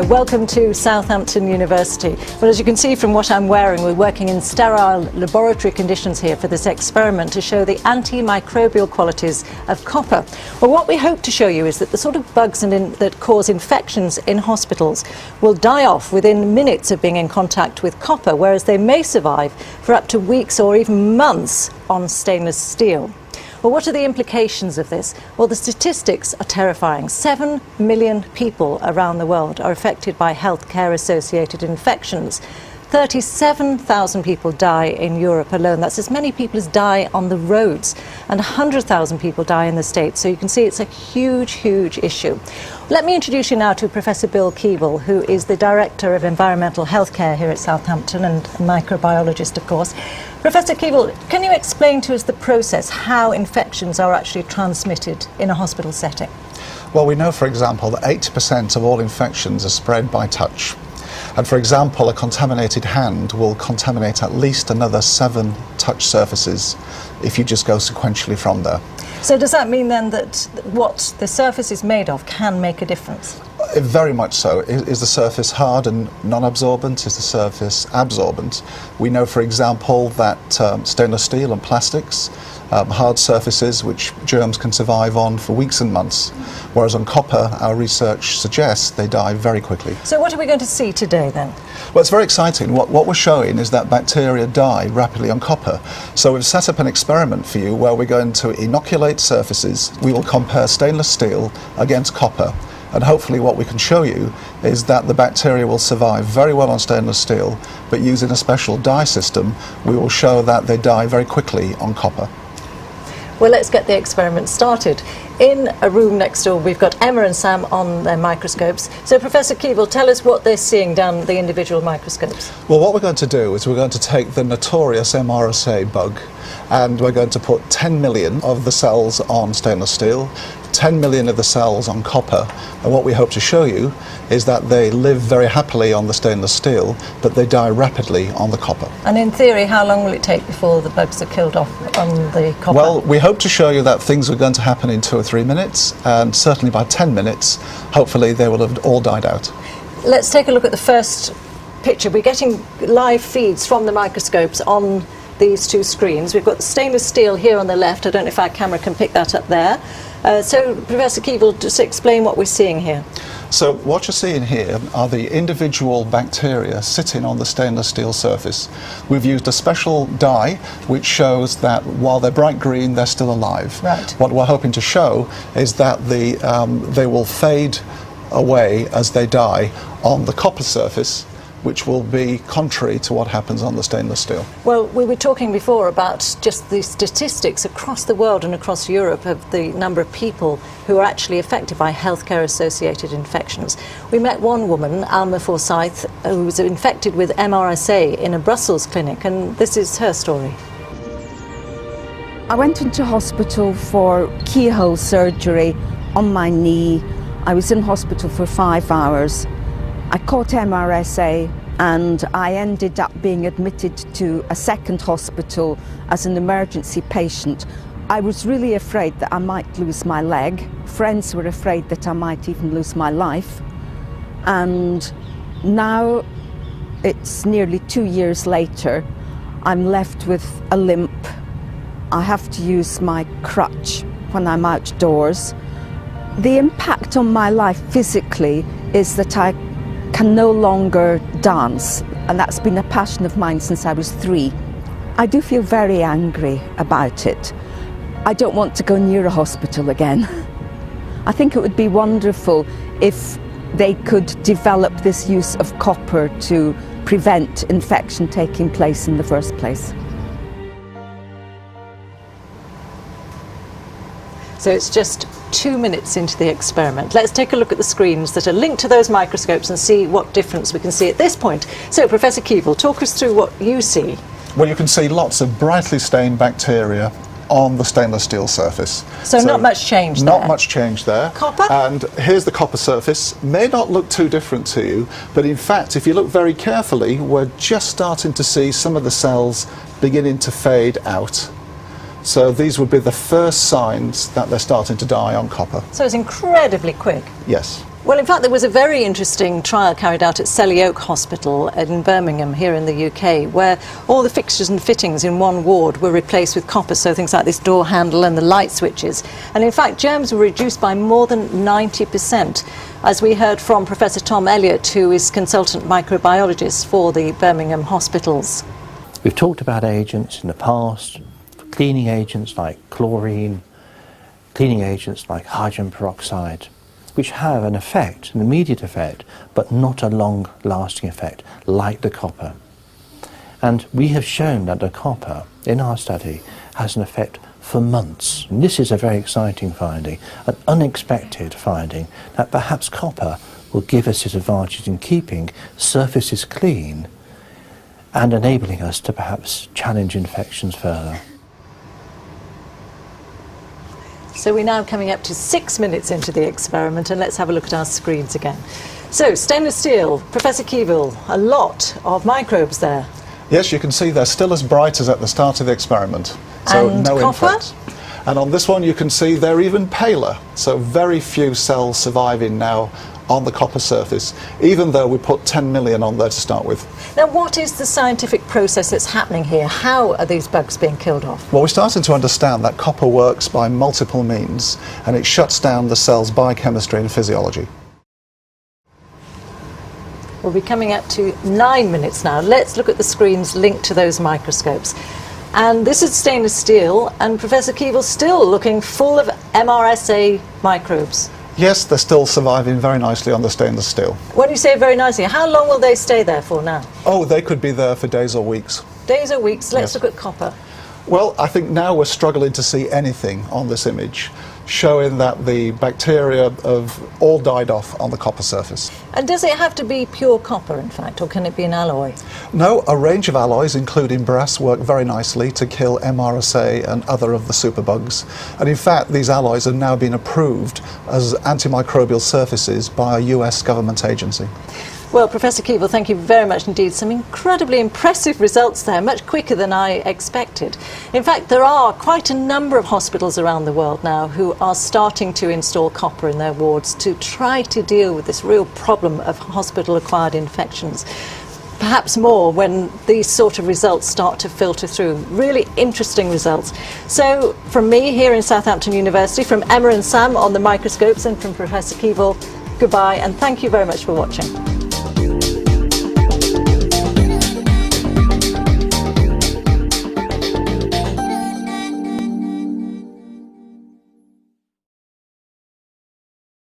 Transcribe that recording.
Welcome to Southampton University. Well, as you can see from what I'm wearing, we're working in sterile laboratory conditions here for this experiment to show the antimicrobial qualities of copper. Well, what we hope to show you is that the sort of bugs that cause infections in hospitals will die off within minutes of being in contact with copper, whereas they may survive for up to weeks or even months on stainless steel. Well, what are the implications of this? Well, the statistics are terrifying. 7 million people around the world are affected by healthcare-associated infections. 37,000 people die in Europe alone. That's as many people as die on the roads. And 100,000 people die in the States. So you can see it's a huge, huge issue. Let me introduce you now to Professor Bill Keeble, who is the Director of Environmental Healthcare here at Southampton and a microbiologist, of course. Professor Keeble, can you explain to us the process, how infections are actually transmitted in a hospital setting? Well, we know, for example, that 80% of all infections are spread by touch. And for example, a contaminated hand will contaminate at least another 7 touch surfaces if you just go sequentially from there. So does that mean then that what the surface is made of can make a difference? Very much so. Is the surface hard and non-absorbent? Is the surface absorbent? We know, for example, that stainless steel and plastics, hard surfaces which germs can survive on for weeks and months, whereas on copper, our research suggests they die very quickly. So what are we going to see today then? Well, it's very exciting. What we're showing is that bacteria die rapidly on copper. So we've set up an experiment for you where we're going to inoculate surfaces. We will compare stainless steel against copper. And hopefully what we can show you is that the bacteria will survive very well on stainless steel, but using a special dye system, we will show that they die very quickly on copper. Well, let's get the experiment started. In a room next door, we've got Emma and Sam on their microscopes. So, Professor Keeble, tell us what they're seeing down the individual microscopes. Well, what we're going to do is we're going to take the notorious MRSA bug, and we're going to put 10 million of the cells on stainless steel, 10 million of the cells on copper, and what we hope to show you is that they live very happily on the stainless steel, but they die rapidly on the copper. And in theory, how long will it take before the bugs are killed off on the copper? Well, we hope to show you that things are going to happen in 2 or 3 minutes, and certainly by 10 minutes, hopefully they will have all died out. Let's take a look at the first picture. We're getting live feeds from the microscopes on these 2 screens. We've got stainless steel here on the left. I don't know if our camera can pick that up there. So, Professor Keeble, just explain what we're seeing here. So what you're seeing here are the individual bacteria sitting on the stainless steel surface. We've used a special dye which shows that while they're bright green, they're still alive. Right. What we're hoping to show is that they will fade away as they die on the copper surface, which will be contrary to what happens on the stainless steel. Well, we were talking before about just the statistics across the world and across Europe of the number of people who are actually affected by healthcare-associated infections. We met one woman, Alma Forsyth, who was infected with MRSA in a Brussels clinic, and this is her story. I went into hospital for keyhole surgery on my knee. I was in hospital for 5 hours. I caught MRSA and I ended up being admitted to a second hospital as an emergency patient. I was really afraid that I might lose my leg. Friends were afraid that I might even lose my life. And now it's nearly 2 years later. I'm left with a limp. I have to use my crutch when I'm outdoors. The impact on my life physically is that I can no longer dance, and that's been a passion of mine since I was 3. I do feel very angry about it. I don't want to go near a hospital again. I think it would be wonderful if they could develop this use of copper to prevent infection taking place in the first place. So it's just 2 minutes into the experiment. Let's take a look at the screens that are linked to those microscopes and see what difference we can see at this point. So, Professor Keeble, talk us through what you see. Well, you can see lots of brightly stained bacteria on the stainless steel surface. So not much change there? Not much change there. Copper? And here's the copper surface. May not look too different to you, but in fact, if you look very carefully, we're just starting to see some of the cells beginning to fade out. So these would be the first signs that they're starting to die on copper. So it's incredibly quick. Yes. Well, in fact, there was a very interesting trial carried out at Selly Oak Hospital in Birmingham, here in the UK, where all the fixtures and fittings in one ward were replaced with copper, so things like this door handle and the light switches. And in fact, germs were reduced by more than 90%, as we heard from Professor Tom Elliott, who is consultant microbiologist for the Birmingham hospitals. We've talked about agents in the past, cleaning agents like chlorine, cleaning agents like hydrogen peroxide, which have an effect, an immediate effect, but not a long-lasting effect, like the copper. And we have shown that the copper, in our study, has an effect for months. And this is a very exciting finding, an unexpected finding, that perhaps copper will give us its advantage in keeping surfaces clean and enabling us to perhaps challenge infections further. So we're now coming up to 6 minutes into the experiment, and let's have a look at our screens again. So, stainless steel, Professor Kievil, a lot of microbes there. Yes, you can see they're still as bright as at the start of the experiment. So and no copper? infect. And on this one you can see they're even paler. So very few cells surviving now on the copper surface, even though we put 10 million on there to start with. Now, what is the scientific process that's happening here? How are these bugs being killed off? Well, we're starting to understand that copper works by multiple means, and it shuts down the cell's biochemistry and physiology. We'll be coming up to 9 minutes now. Let's look at the screens linked to those microscopes. And this is stainless steel, and Professor Kievil still looking full of MRSA microbes. Yes, they're still surviving very nicely on the stainless steel. When you say very nicely, how long will they stay there for now? Oh, they could be there for days or weeks. Days or weeks. Let's Yes. look at copper. Well, I think now we're struggling to see anything on this image, showing that the bacteria have all died off on the copper surface. And does it have to be pure copper, in fact, or can it be an alloy? No, a range of alloys, including brass, work very nicely to kill MRSA and other of the superbugs. And in fact, these alloys have now been approved as antimicrobial surfaces by a US government agency. Well, Professor Kievil, thank you very much indeed. Some incredibly impressive results there, much quicker than I expected. In fact, there are quite a number of hospitals around the world now who are starting to install copper in their wards to try to deal with this real problem of hospital-acquired infections. Perhaps more when these sort of results start to filter through. Really interesting results. So from me here in Southampton University, from Emma and Sam on the microscopes, and from Professor Kievil, goodbye and thank you very much for watching.